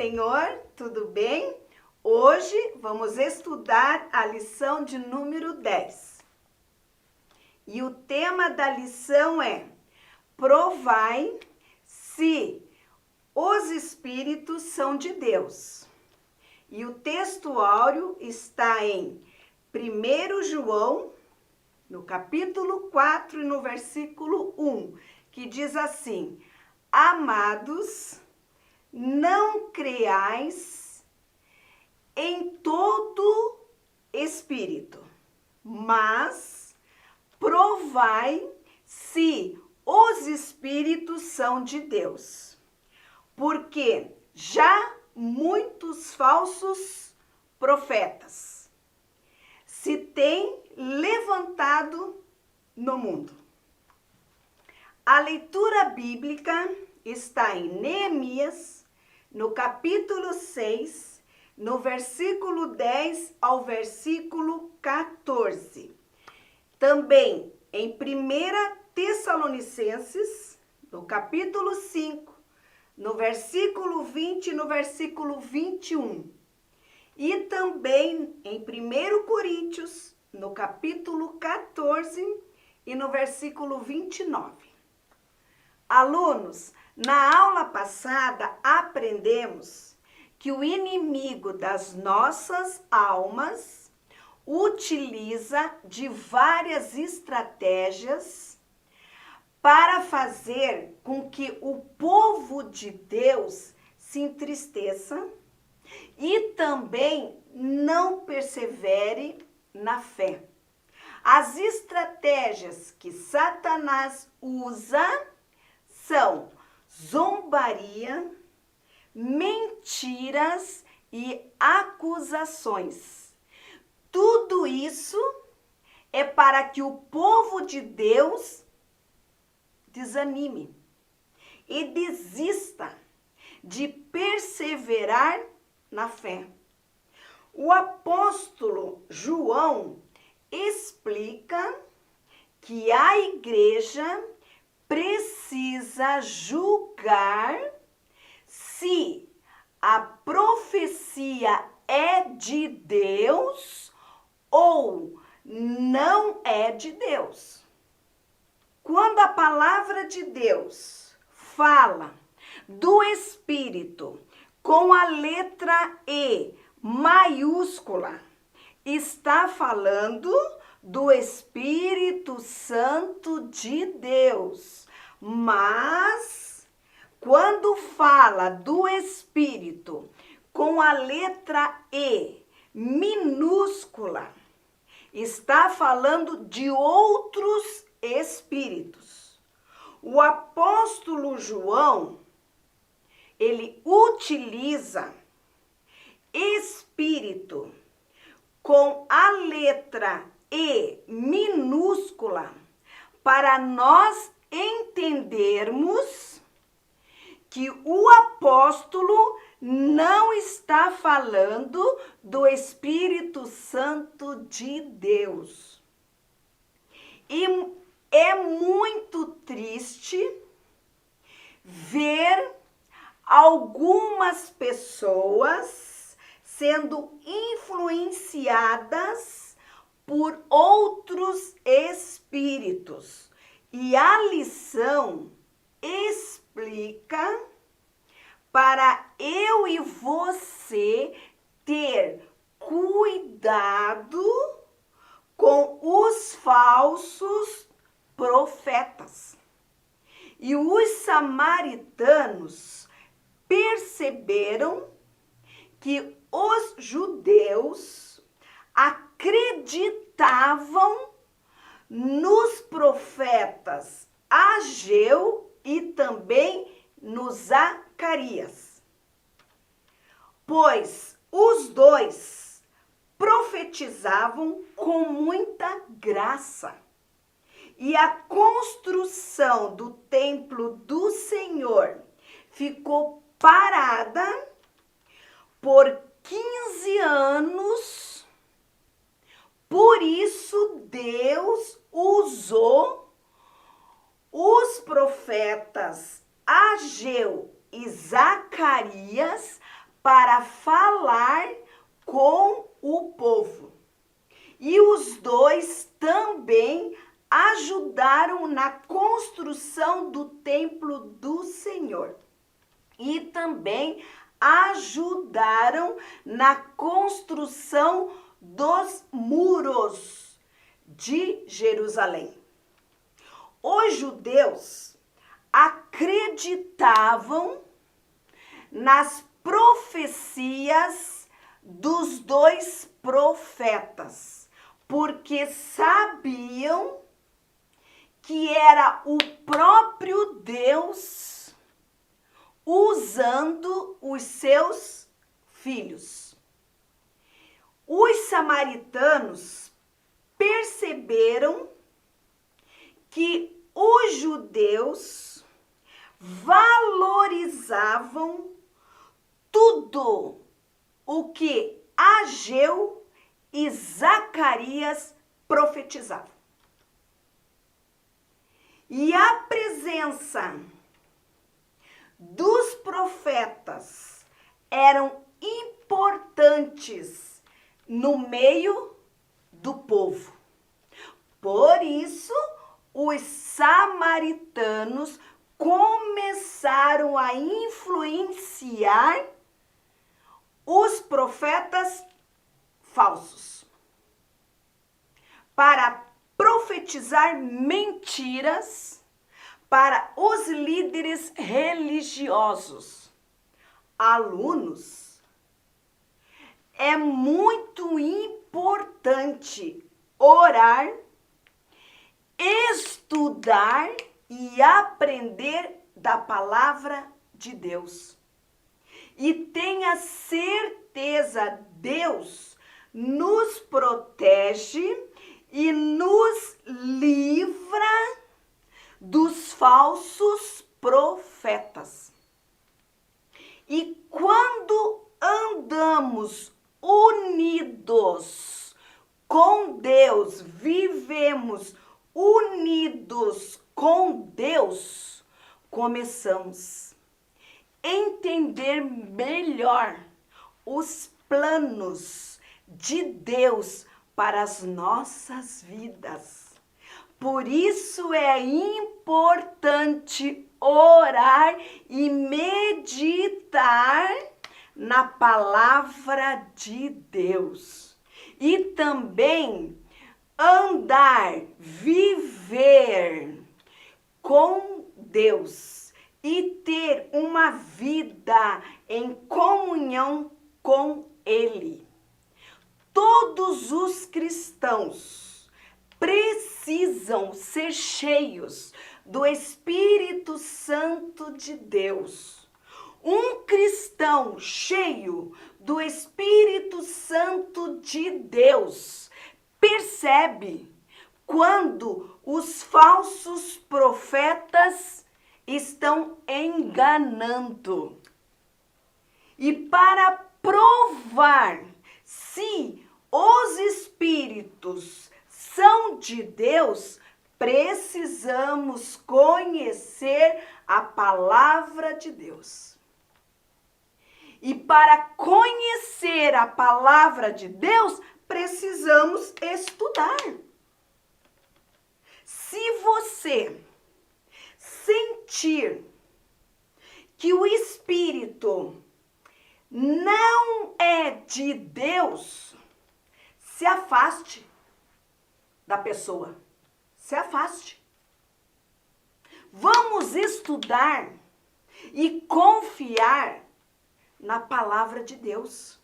Senhor, tudo bem? Hoje vamos estudar a lição de número 10. E o tema da lição é: provai se os espíritos são de Deus. E o texto áureo está em 1 João, no capítulo 4 e no versículo 1, que diz assim: Amados, não creais em todo espírito, mas provai se os espíritos são de Deus, porque já muitos falsos profetas se têm levantado no mundo. A leitura bíblica está em Neemias, no capítulo 6, no versículo 10 ao versículo 14. Também em 1 Tessalonicenses, no capítulo 5, no versículo 20 e no versículo 21. E também em 1 Coríntios, no capítulo 14 e no versículo 29. Alunos, na aula passada aprendemos que o inimigo das nossas almas utiliza de várias estratégias para fazer com que o povo de Deus se entristeça e também não persevere na fé. As estratégias que Satanás usa são zombaria, mentiras e acusações. Tudo isso é para que o povo de Deus desanime e desista de perseverar na fé. O apóstolo João explica que a igreja precisa julgar se a profecia é de Deus ou não é de Deus. Quando a palavra de Deus fala do Espírito com a letra E maiúscula, está falando do Espírito Santo de Deus. Mas quando fala do Espírito com a letra E minúscula, está falando de outros espíritos. O apóstolo João, ele utiliza espírito com a letra E minúscula para nós entendermos que o apóstolo não está falando do Espírito Santo de Deus. E é muito triste ver algumas pessoas sendo influenciadas por outros espíritos. E a lição explica para eu e você ter cuidado com os falsos profetas. E os samaritanos perceberam que os judeus acreditavam nos profetas Ageu e também no Zacarias, pois os dois profetizavam com muita graça. E a construção do templo do Senhor ficou parada por 15 anos. Por isso Deus usou os profetas Ageu e Zacarias para falar com o povo. E os dois também ajudaram na construção do templo do Senhor. E também ajudaram na construção dos muros de Jerusalém. Os judeus acreditavam nas profecias dos dois profetas, porque sabiam que era o próprio Deus usando os seus filhos. Os samaritanos perceberam que os judeus valorizavam tudo o que Ageu e Zacarias profetizavam. E a presença dos profetas eram importantes no meio do povo. Por isso, os samaritanos começaram a influenciar os profetas falsos para profetizar mentiras para os líderes religiosos. Alunos, é muito importante orar, estudar e aprender da palavra de Deus. E tenha certeza, Deus nos protege e nos livra dos falsos profetas. E quando andamos unidos com Deus, vivemos unidos com Deus, começamos a entender melhor os planos de Deus para as nossas vidas. Por isso é importante orar e meditar na palavra de Deus. E também andar, viver com Deus e ter uma vida em comunhão com Ele. Todos os cristãos precisam ser cheios do Espírito Santo de Deus. Um cristão cheio do Espírito Santo de Deus percebe quando os falsos profetas estão enganando. E para provar se os espíritos são de Deus, precisamos conhecer a palavra de Deus. E para conhecer a palavra de Deus, precisamos estudar. Se você sentir que o Espírito não é de Deus, se afaste da pessoa. Se afaste. Vamos estudar e confiar na palavra de Deus.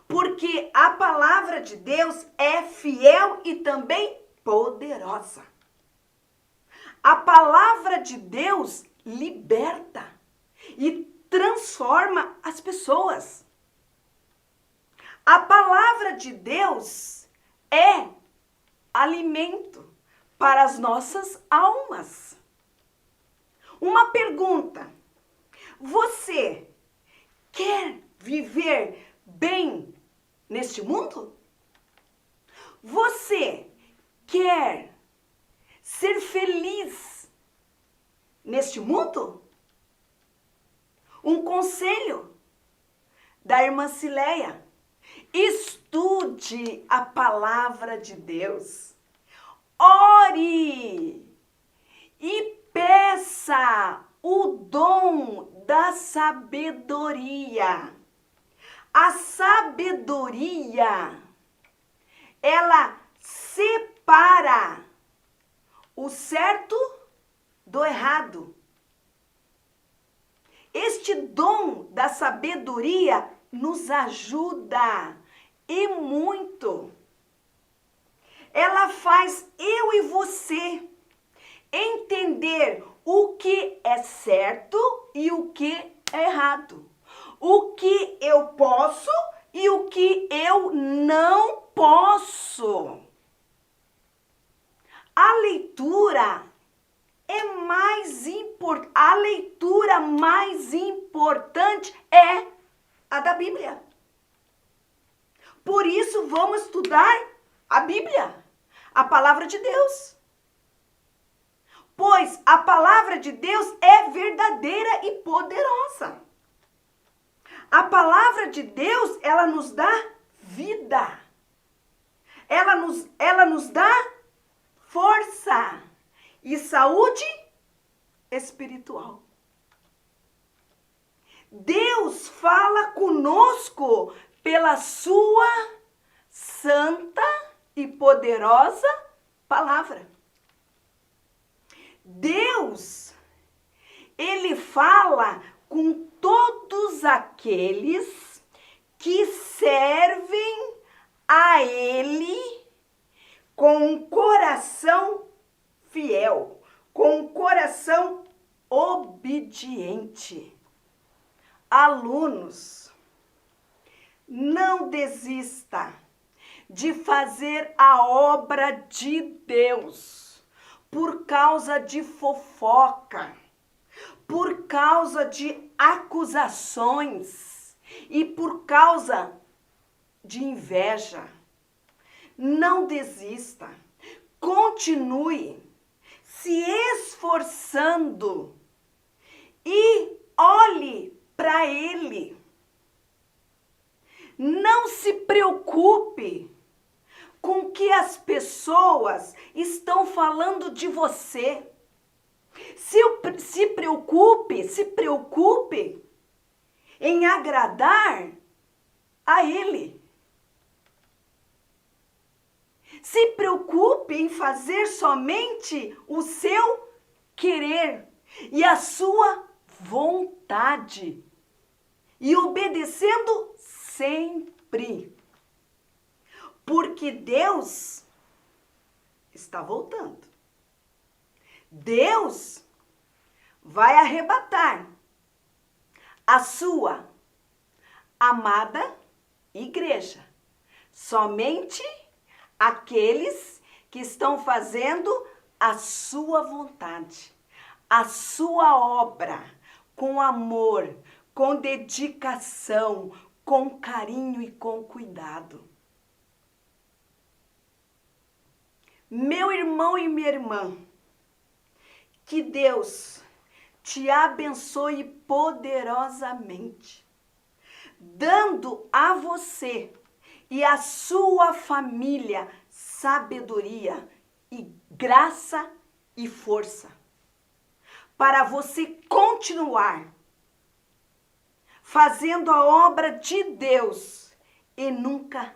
Porque a palavra de Deus é fiel e também poderosa. A palavra de Deus liberta e transforma as pessoas. A palavra de Deus é alimento para as nossas almas. Uma pergunta: você quer viver bem neste mundo? Você quer ser feliz neste mundo? Um conselho: da irmã Cileia. Estude a palavra de Deus. Ore e peça o dom da sabedoria. A sabedoria, ela separa o certo do errado. Este dom da sabedoria nos ajuda e muito. Ela faz eu e você entender o que é certo e o que é errado. O que eu posso e o que eu não posso. A leitura a leitura mais importante é a da Bíblia. Por isso vamos estudar a Bíblia, a palavra de Deus. Pois a palavra de Deus é verdadeira e poderosa. A palavra de Deus, ela nos dá vida. Ela nos dá força e saúde espiritual. Deus fala conosco pela sua santa e poderosa palavra. Deus, ele fala com todos aqueles que servem a ele com um coração fiel, com um coração obediente. Alunos, não desista de fazer a obra de Deus por causa de fofoca, por causa de acusações e por causa de inveja. Não desista, continue se esforçando e olhe para Ele. Não se preocupe com o que as pessoas estão falando de você. Se preocupe em agradar a Ele. Se preocupe em fazer somente o seu querer e a sua vontade. E obedecendo sempre. Porque Deus está voltando. Deus vai arrebatar a sua amada igreja. Somente aqueles que estão fazendo a sua vontade, a sua obra, com amor, com dedicação, com carinho e com cuidado. Meu irmão e minha irmã, que Deus te abençoe poderosamente, dando a você e a sua família sabedoria e graça e força para você continuar fazendo a obra de Deus e nunca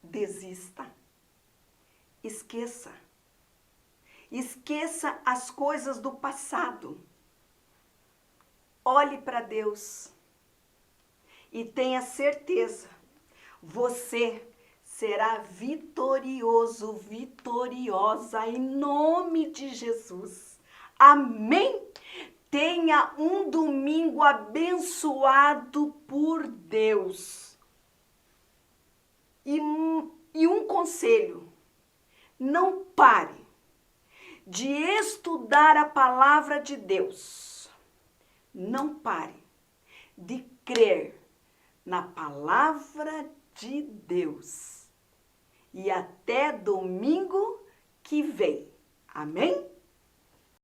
desista. Esqueça as coisas do passado. Olhe para Deus e tenha certeza, você será vitorioso, vitoriosa em nome de Jesus. Amém? Tenha um domingo abençoado por Deus. E um conselho, não pare de estudar a palavra de Deus. Não pare de crer na palavra de Deus. E até domingo que vem. Amém?